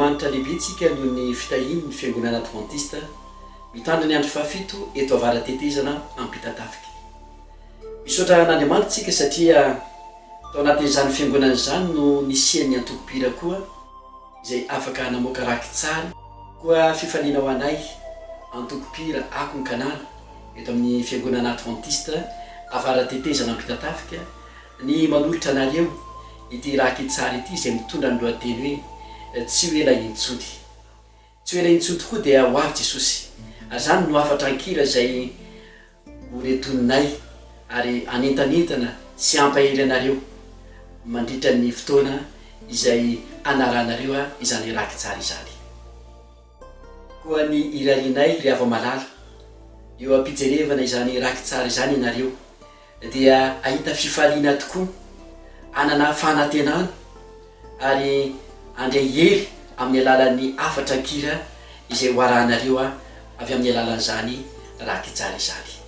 andriamanitra lehibetsika noho ny fitahiny ny fiangonana adventiste mitandra ny andro fahafito eto avaratetezana ampitatafika. Misaotra n'andriamanitra tsika satria tao anatin'izany fiangonana izany no nisian'ny antoko-pira koa izay afaka namoaka raky tsara koa fifaliana ho anay antoko-pira ako ny kanala eto amin'ny fiangonana adventiste avaratetezana ampitatafika ny manolotra anareo ity raky tsara ity izay mitondra ny lohateny hoe tsy ho ela intsody. Tsy ho ela intsody koa dia ho avy Jesosy. Azany no afatra ankira izay horetonay ary anentanentana sy ampahely anareo mandritra ny fotoana izay anaranareo izany raky tsara izany. Koa ny irarinay rehefa malala eo ampijerevana izany raky tsara izany ianareo dia ahita fifaliana tokoa, anana fanantenana ary andray hery amin'ny alalan'ny afatra ankira izay hoarahanareo avy amin'ny alalan'izany raky tsara izany.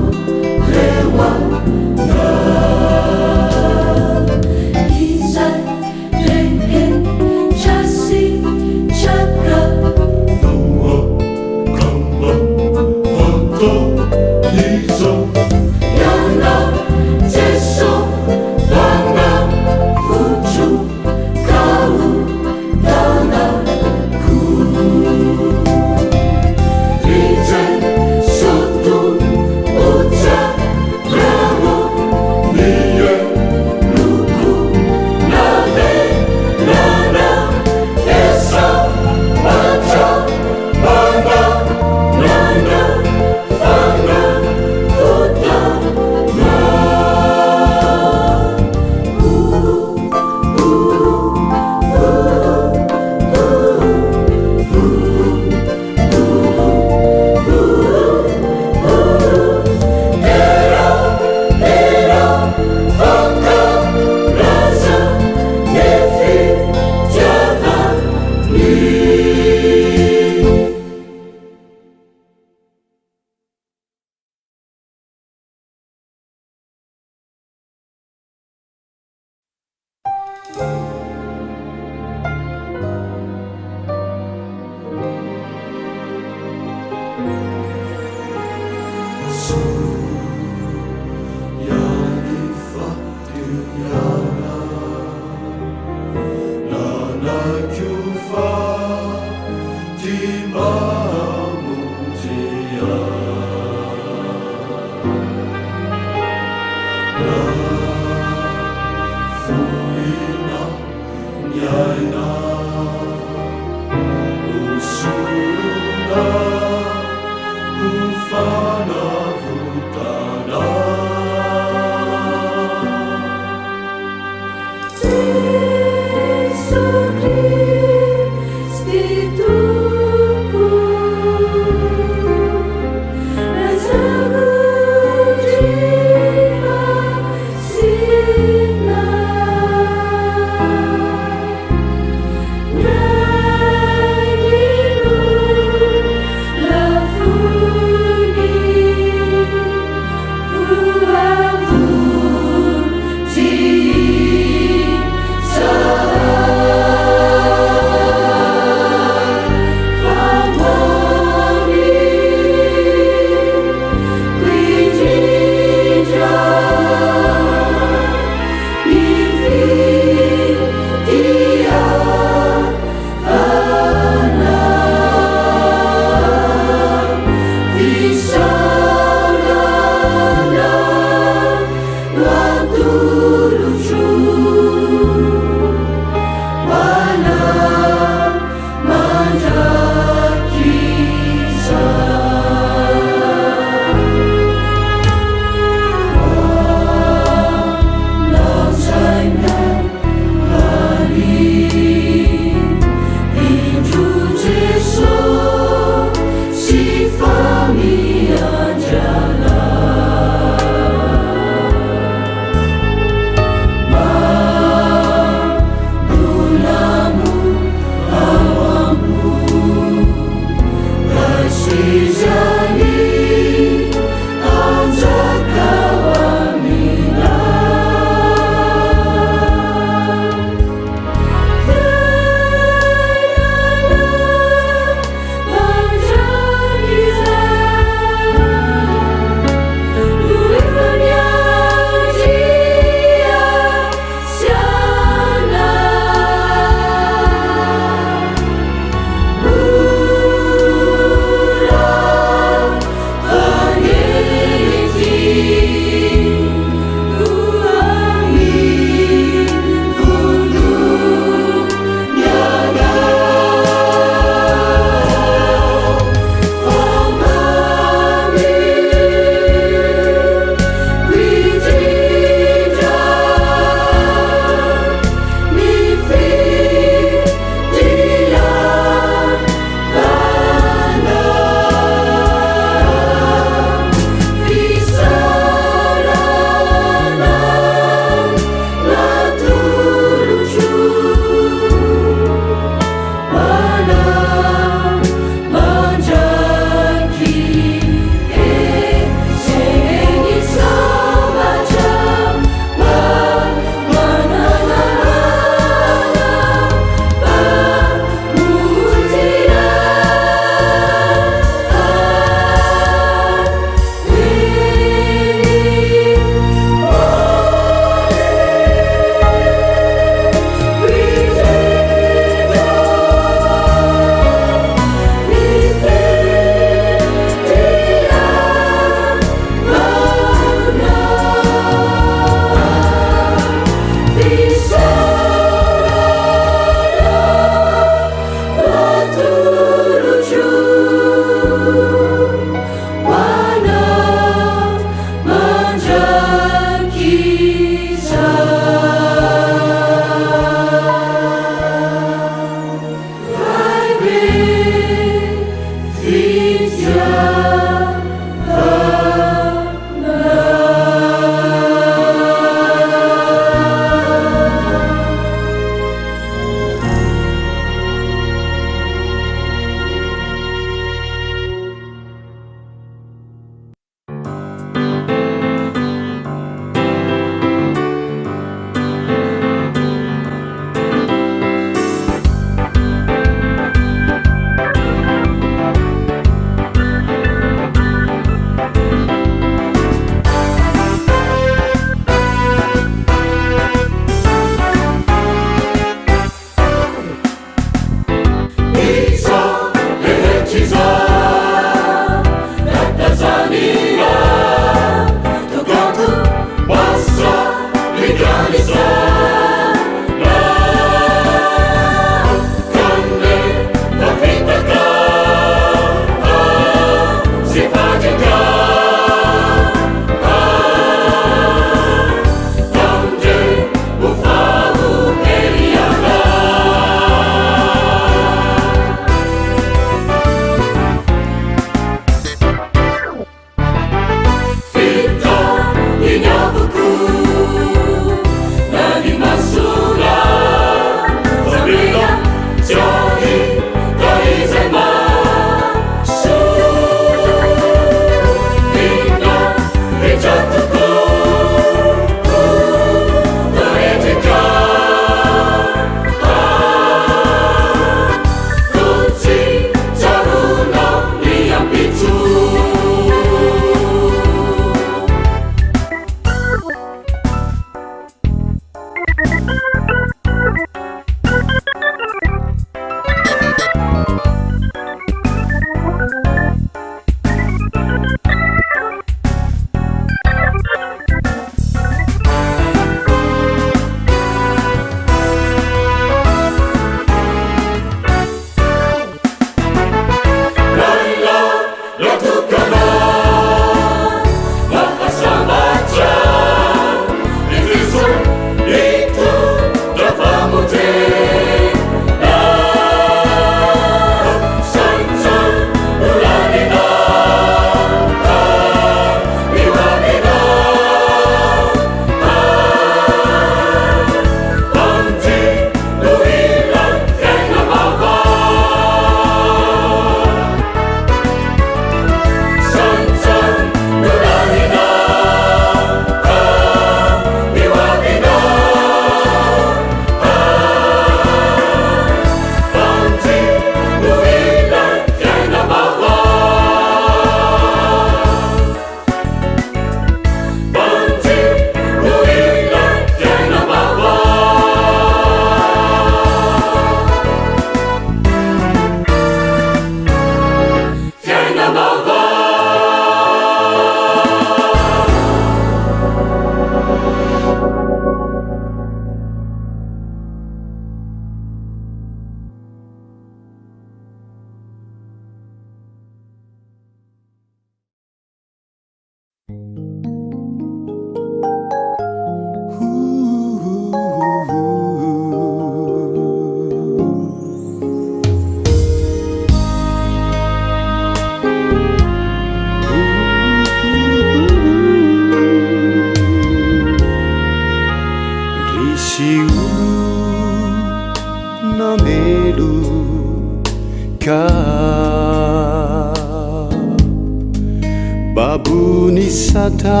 Babunisata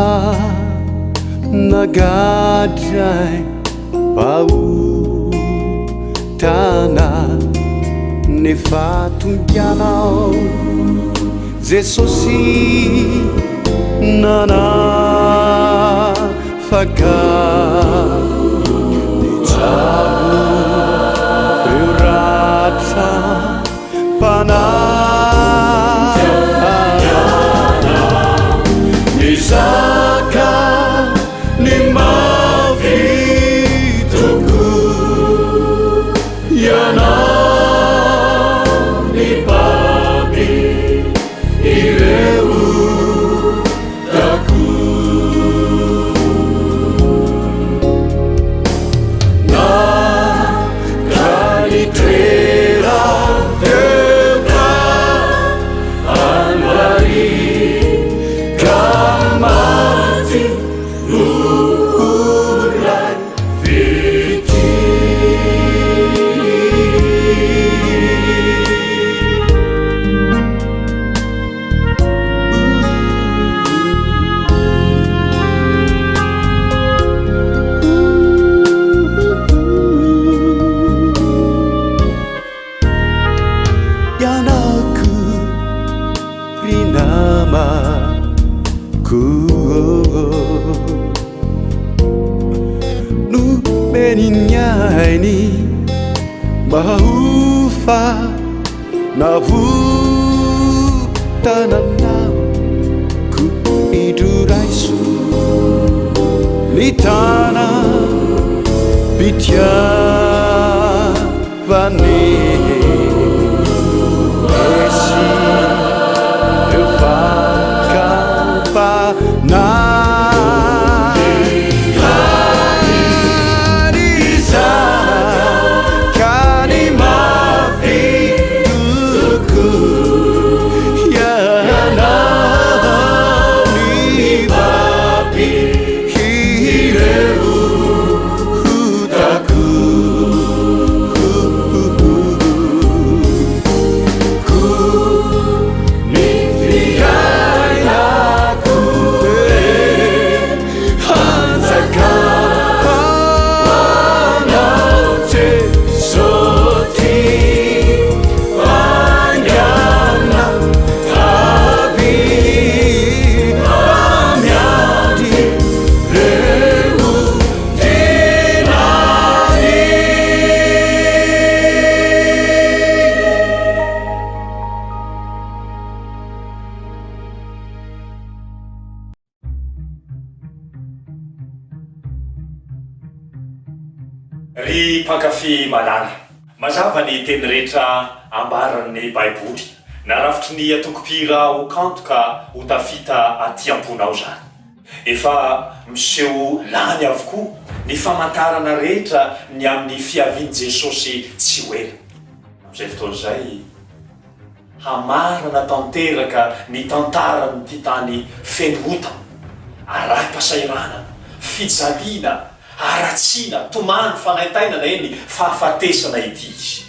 nagadray pautana nefatungianao Jesosy nanafaka nijabo reurata pana Isaka ni mavituku yana ni papi ireu taku na kalitera tepa anwari Kamati Nuhulan Fiti Yanaku Prinama Nubeninyaini Mahufa Navutananau Ku iduraisu Litana Bitya Vani Esi Evaka Na Ry mpankafy malala, mazava ny teny rehetra ambaran'ny Baiboly, narafitry ny atokopira ho kanto ka ho tafita aty amponao zany. Efa miseho lany avokoa ny famantarana rehetra ny amin'ny fiavian'i Jesosy tsy hoela. Amin'izay fotoana izay, hamarana tanteraka ny tantaran'ity tany fenohotana, ara-pahasahiranana, fijaliana, aratsiana, tomany fanaitainana eny fahafatesana ity izy.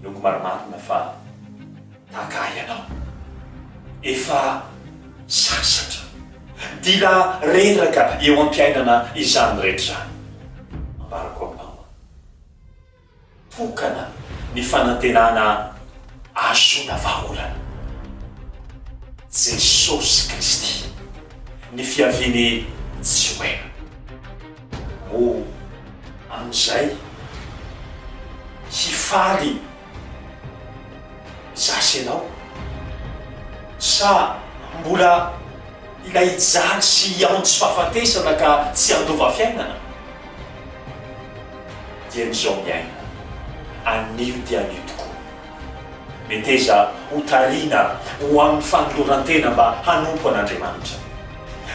Noko marimarina fa takay ianao, efa sasatra, dila reraka eo am-piainana izany rehetra zany. Ambarako aminao, tokana ny fanantenana azoana vahaolana. Jesosy Kristy, ny fiaviany tsy hoela. Mo amin'izay hifaly zasy ianao sa mbola ilay jaly sy aontsy fahafatesana ka tsy andova fiainana? Dia n'izao miaina anio dia anio tokoa, meteza ho tariana ho amin'ny fanolorantena mba hanompo an'Andriamanitra.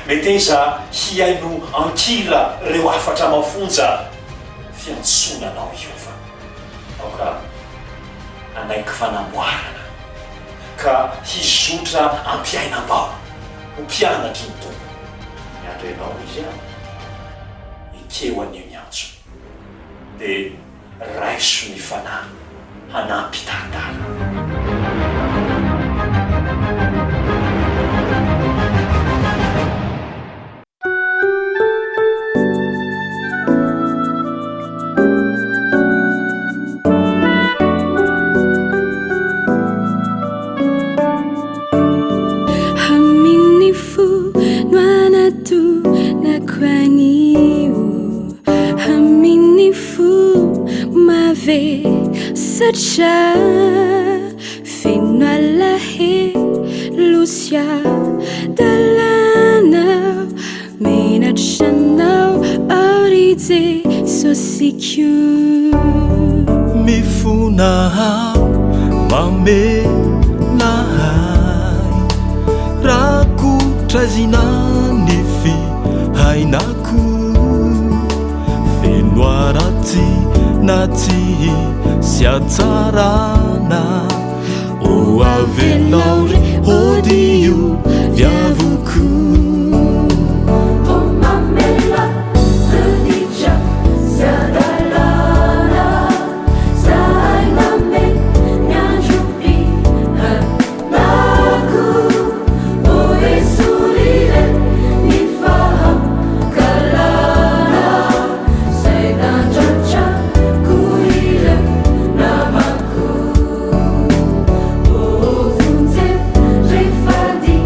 meteza hiaino ankila reo afatra mafonja fiantsonanao io fa aoka anaiky fanamboarana ka hizotra ampiainam-bao ho mpianatry ny tompo miandrenao izy a ikeo an'io ny antso dia raiso ny fanahy hanampy tantara. Sacha fino alahe Lucia dalana menatranao orize sosiku mifunahao mamenahai rakotrazinanifi hainaku fenoarati nati siatsarana o avelao re odio viavuku o mamela religia siadalana sainame nyanjupi hanaku o esulile nifaham kalana saidanjacha kuile namaku o funze refadi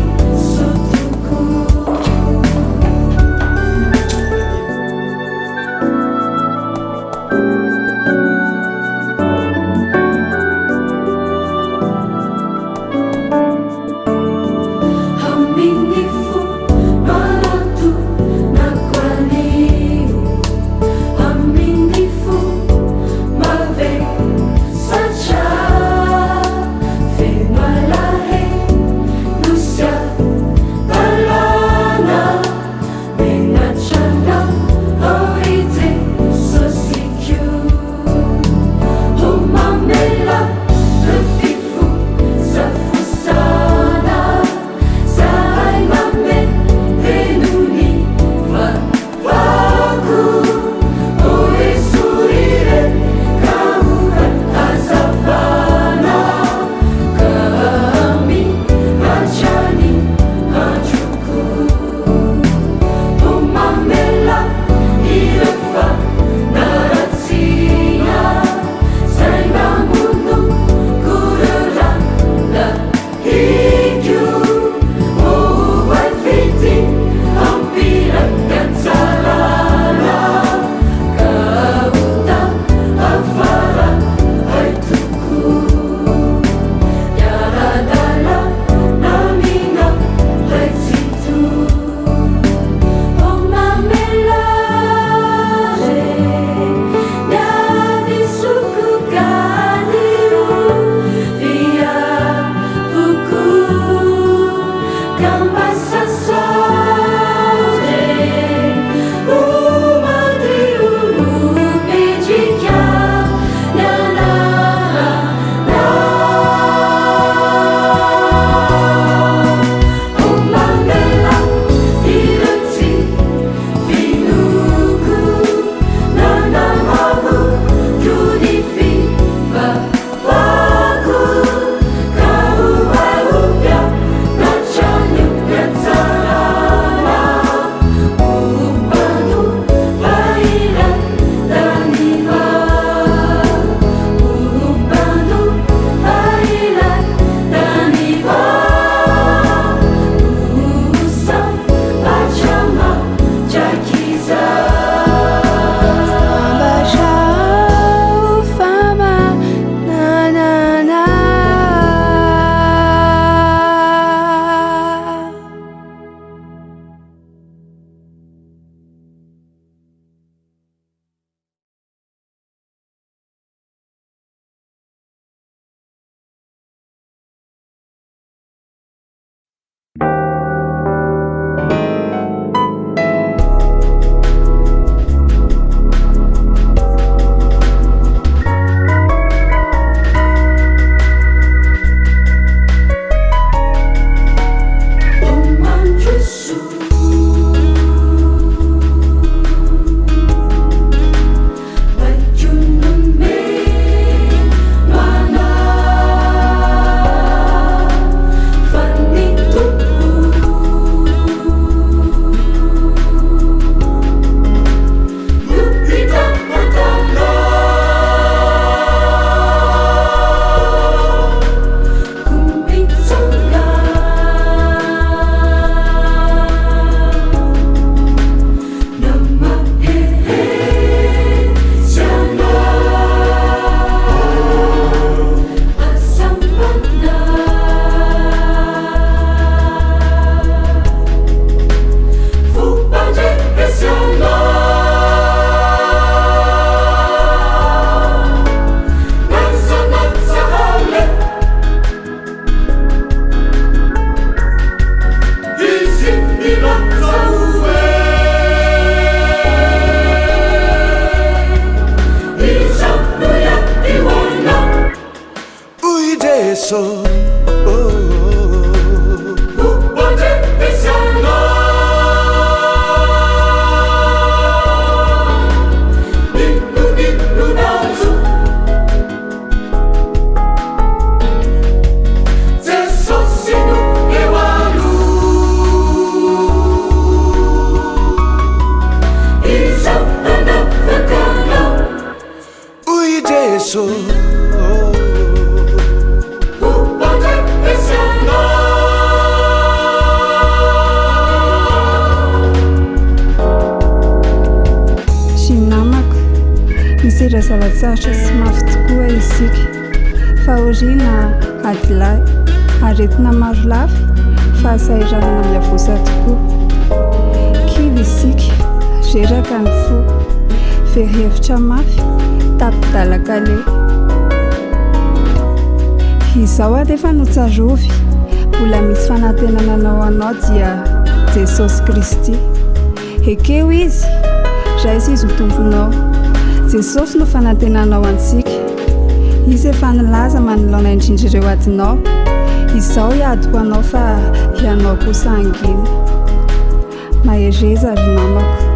Jesu Misera zava-tsarotra sy mafy tokoa isika fa oriana adilay aretina maro lafy fa sahiranana miavosa tokoa kivy isika reraka ny fo fery-hevitra mafy tapidalakale izao aty efa notsarovy mbola misy fanantenana anao anao dia Jesosy Kristy ekeo izy raisy izy ho tomponao Jesosy no fanantenanao antsika izy efa nilaza manoloana indrindra ireo adinao izao hiadiko anao fa hianao kosa angina mahereza ry namako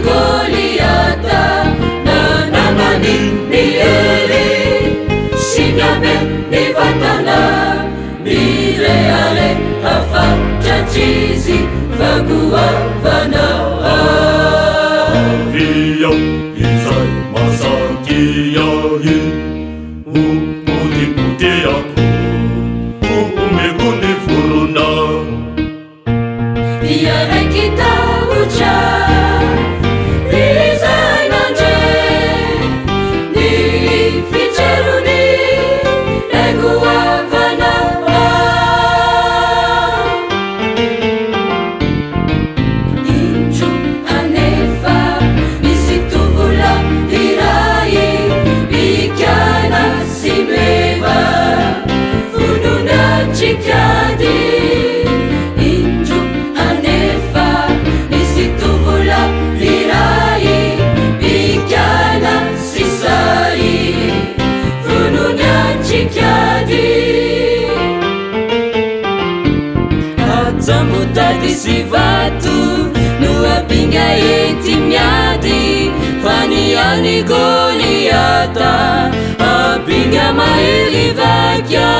Goliata jizy vakoavana Via izay masaky ahy Potipoteako omeko ny vorona dia raiky tahotra izay nandre ny fijerony lagoavana indro anefa misy tovola iray bikana sy meva vononatsikady indro anefa misy tovola iray bikana sy sary vononatsikady atsamotady sy vato no apinga ety miady faniany Goliata apinga mahery vakia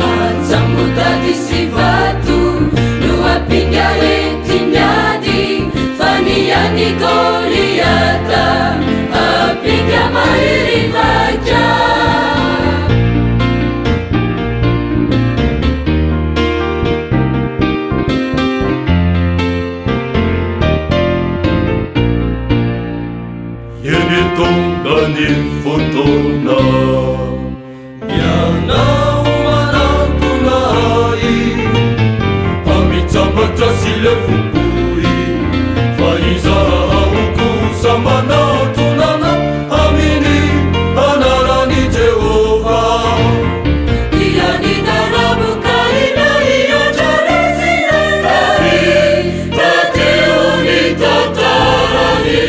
atsamotady sy vato no apinga ety miady faniany Goliata apinga mahery vakia Eny tonga ny fotona Ianao manantona ahy Amitsambatra sy le fopoy Fa izaho kosa manantona aminy anarany Jehovah Iani darabuka ina iojare sinekari Tateuni tatarani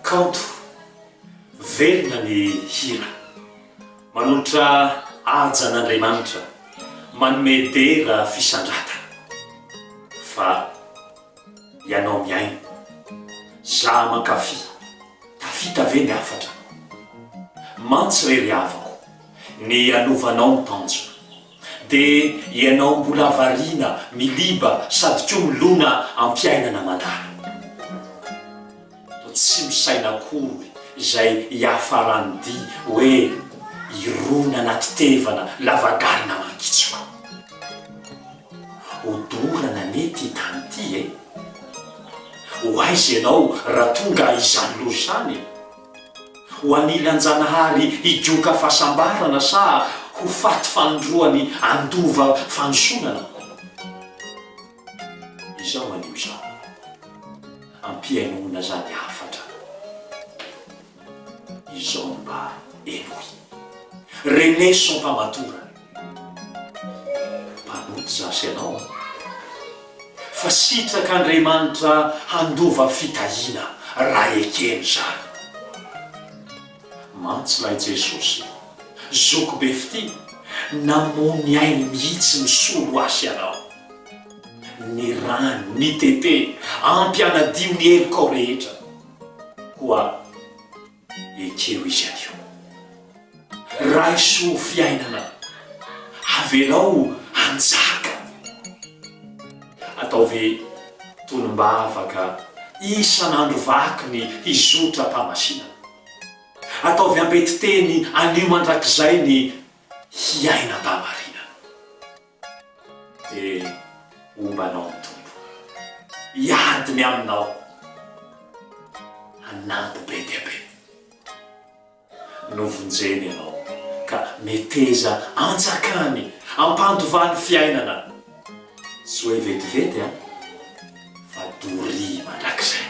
kanto velona ny hira manolotra ajan'Andriamanitra manome dera fisandrata fa ianao miaino za mankafy tafita ve ny afatra mantsy rery avako ny anovanao mitanjona de ianao mbola variana miliba sady ko milona ampiainana madara tsy misaina akory izay iafarany di hoe irona anaty tevana lavagarina mankitsoko odorana nety tany ty ho aizy ianao raha tonga izany lozany ho anilan-janahary hidioka fahasambarana sa ho faty fanondroany andova fanosonana. Izao anio izao ampiainona zany hafatra. Izao mba enoy reneson mpamatora mpanoty zasy ianao fa sitraka Andriamanitra handova fitahina raha ekeny zany. Mantsy lahy Jesosy zoko be fity namony ainy mihitsy misolo asy ianao. Ny rano ny tete ampianadio ny helikao rehetra koa ekeo izy anio. Raha iso fiainana avelao anjaka ataovy tolombavaka isan'andro vaky ny hizotra mpamasina. Ataovy ambety teny anio mandrakizay ny hiainam-pamarina. Ombanao ny tombo iadiny aminao anampy be dia be. Novonjeny ianao ka meteza anjakany ampandovany fiainana. Tsy hoe vetivety fa dory mandrakizay.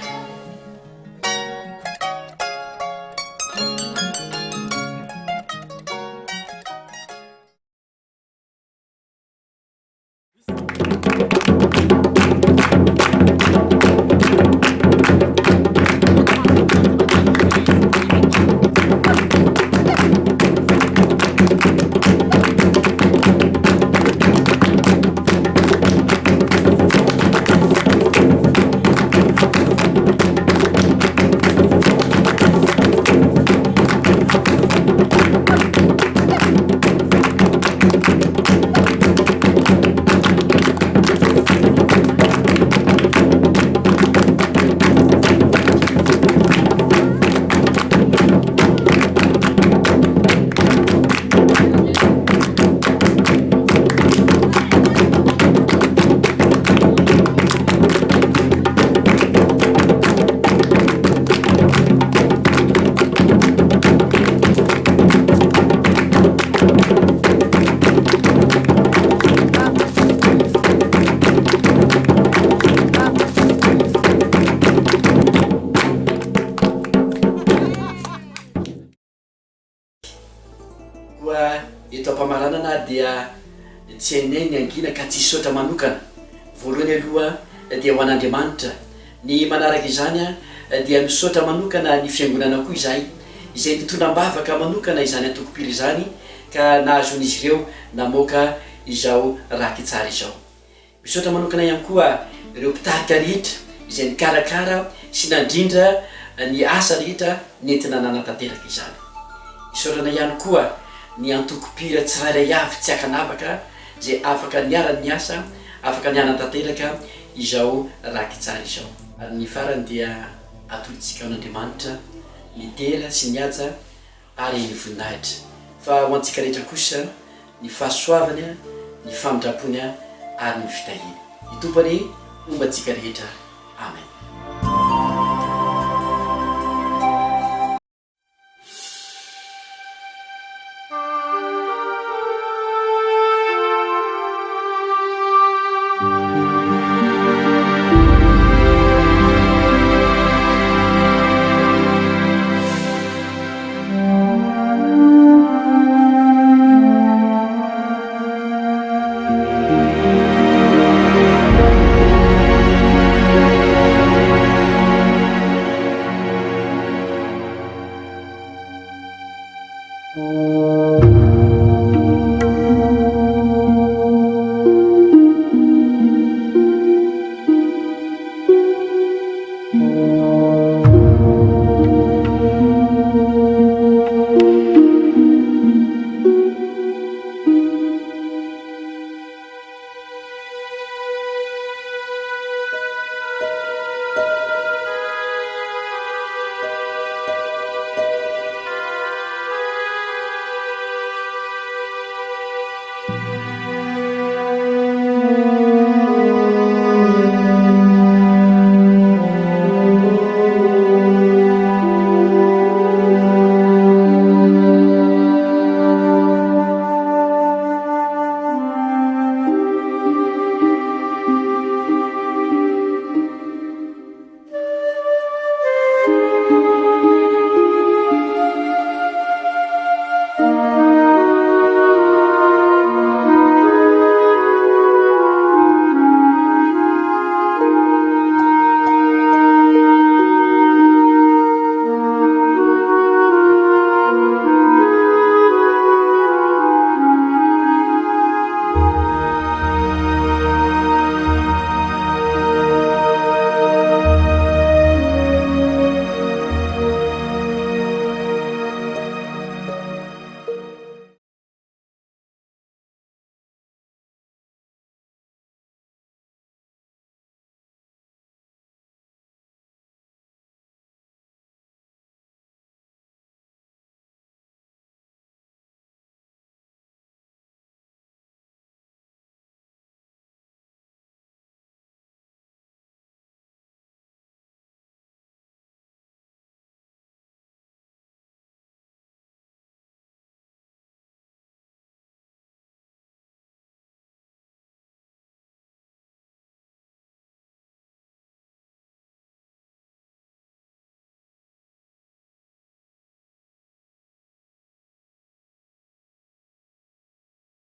Eto ampamaranana dia tsy hainay ny angina ka tsy sotra manokana. Voalohany aloha dia ho an'Andriamanitra. Ny manaraka izany dia misotra manokana ny fiangonana koa izay nitondram-bavaka manokana izany antokopira izany ka nahazon'izy ireo namoaka izao raky tsara izao. Misotra manokana ihany koa ireo mpitarika rehetra izay nikarakara sy nandrindra ny asa rehetra nentina nanatanteraka izany. Misotrana ihany koa ny antokopira tsirairay avy tsy akanavaka zay afaka niarany ny asa, afaka nianan-tanteraka izao raky tsara izao. Ary ny farany dia atolotsika amin'Andriamanitra ny tera sy ny haja ary ny voninahitra. Fa ho antsika rehetra kosa ny fahasoavany, ny famindrapony ary ny fitahiny. Ny tompony ombantsika rehetra. Amen.